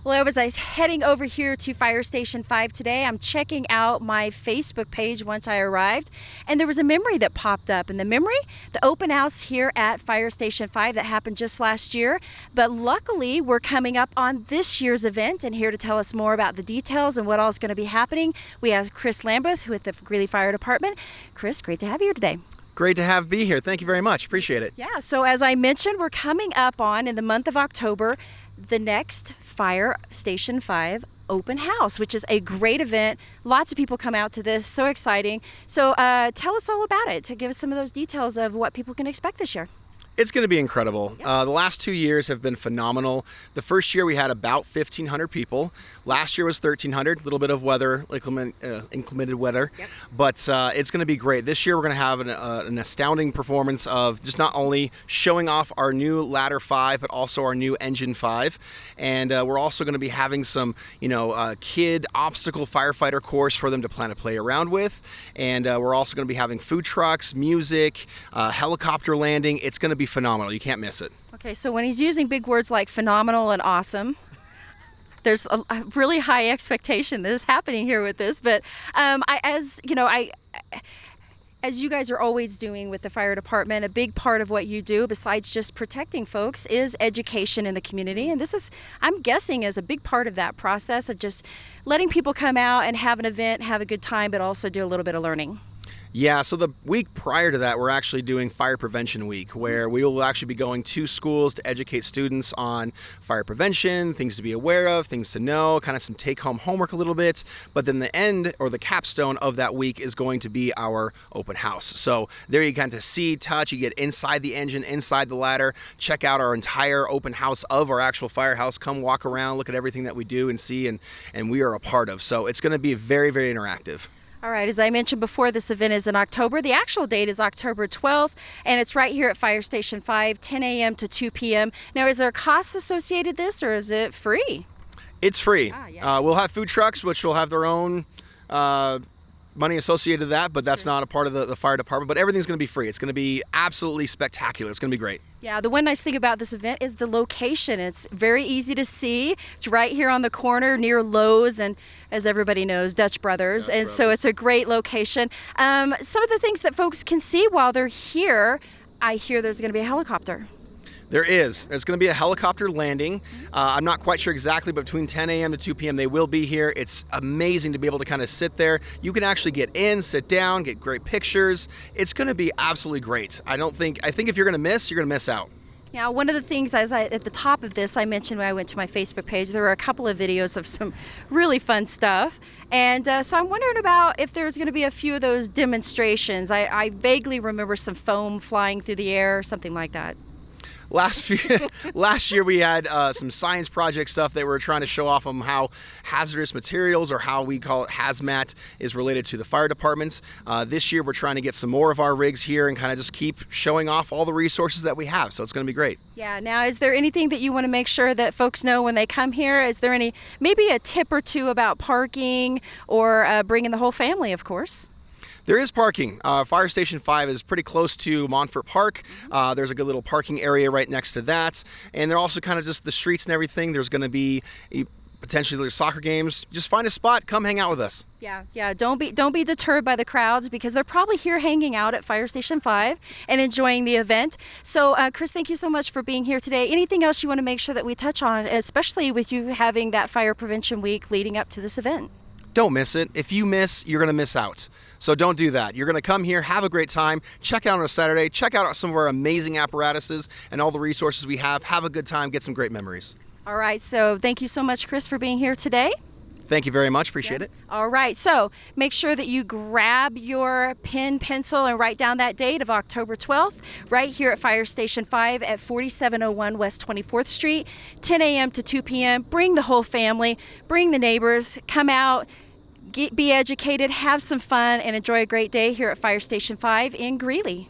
Well, as I was heading over here to Fire Station 5 today, I'm checking out my Facebook page once I arrived, and there was a memory that popped up. And the memory, the open house here at Fire Station 5 that happened just last year. But luckily, we're coming up on this year's event, and here to tell us more about the details and what all is going to be happening, we have Chris Lambeth with the Greeley Fire Department. Chris, great to have you here today. Great to be here. Thank you very much. Appreciate it. Yeah, so as I mentioned, we're coming up on, in the month of October, the next Fire Station 5 open house, which is a great event. Lots of people come out to this. So exciting. So tell us all about it, to give us some of those details of what people can expect this year. It's going to be incredible. Yep. The last 2 years have been phenomenal. The first year we had about 1,500 people. Last year was 1,300, a little bit of weather, inclement weather, Yep. but it's going to be great. This year we're going to have an astounding performance of just not only showing off our new Ladder 5, but also our new Engine 5. And we're also going to be having some, kid obstacle firefighter course for them to plan to play around with. And we're also going to be having food trucks, music, helicopter landing. It's going to be phenomenal. You can't miss it. Okay, so when he's using big words like phenomenal and awesome, there's a really high expectation that is happening here with this. But as you guys are always doing with the fire department, a big part of what you do, besides just protecting folks, is education in the community. And this is, I'm guessing, is a big part of that process of just letting people come out and have an event, have a good time, but also do a little bit of learning. Yeah, so the week prior to that, we're actually doing Fire Prevention Week, where we will actually be going to schools to educate students on fire prevention, things to be aware of, things to know, kind of some take-home homework a little bit. But then the end, or the capstone of that week, is going to be our open house. So there you get to see, touch, you get inside the engine, inside the ladder, check out our entire open house of our actual firehouse, come walk around, look at everything that we do and see and we are a part of. So it's going to be very, very interactive. All right, as I mentioned before, this event is in October. The actual date is October 12th, and it's right here at Fire Station 5, 10 a.m. to 2 p.m. Now, is there costs associated with this, or is it free? It's free. Yeah. We'll have food trucks, which will have their own money associated to that, but that's Sure. not a part of the fire department. But everything's going to be free. It's going to be absolutely spectacular. It's going to be great. Yeah, the one nice thing about this event is the location. It's very easy to see. It's right here on the corner near Lowe's and, as everybody knows, Dutch Brothers. Dutch And so Brothers. it's a great location. Some of the things that folks can see while they're here, I hear there's going to be a helicopter. There's going to be a helicopter landing. I'm not quite sure exactly, but between 10 a.m. to 2 p.m. they will be here. It's amazing to be able to kind of sit there. You can actually get in, sit down, get great pictures. It's going to be absolutely great. I think if you're going to miss, you're going to miss out. Now, one of the things, at the top of this, I mentioned when I went to my Facebook page, there were a couple of videos of some really fun stuff. And so I'm wondering about if there's going to be a few of those demonstrations. I vaguely remember some foam flying through the air or something like that. Last year we had some science project stuff that we were trying to show off on how hazardous materials, or how we call it hazmat, is related to the fire departments. This year we're trying to get some more of our rigs here and kind of just keep showing off all the resources that we have. So it's going to be great. Yeah. Now, is there anything that you want to make sure that folks know when they come here? Is there maybe a tip or two about parking, or bringing the whole family, of course? There is parking. Fire Station 5 is pretty close to Montfort Park. There's a good little parking area right next to that. And they're also kind of just the streets and everything. There's going to be potentially there's soccer games. Just find a spot, come hang out with us. Yeah. Don't be deterred by the crowds, because they're probably here hanging out at Fire Station 5 and enjoying the event. So, Chris, thank you so much for being here today. Anything else you want to make sure that we touch on, especially with you having that Fire Prevention Week leading up to this event? Don't miss it. If you miss, you're going to miss out. So don't do that. You're going to come here, have a great time, check out on a Saturday, check out some of our amazing apparatuses and all the resources we have a good time, get some great memories. All right, so thank you so much, Chris, for being here today. Thank you very much. Appreciate it. All right, so make sure that you grab your pen, pencil, and write down that date of October 12th right here at Fire Station 5 at 4701 West 24th Street, 10 a.m. to 2 p.m. Bring the whole family, bring the neighbors, come out, be educated, have some fun, and enjoy a great day here at Fire Station 5 in Greeley.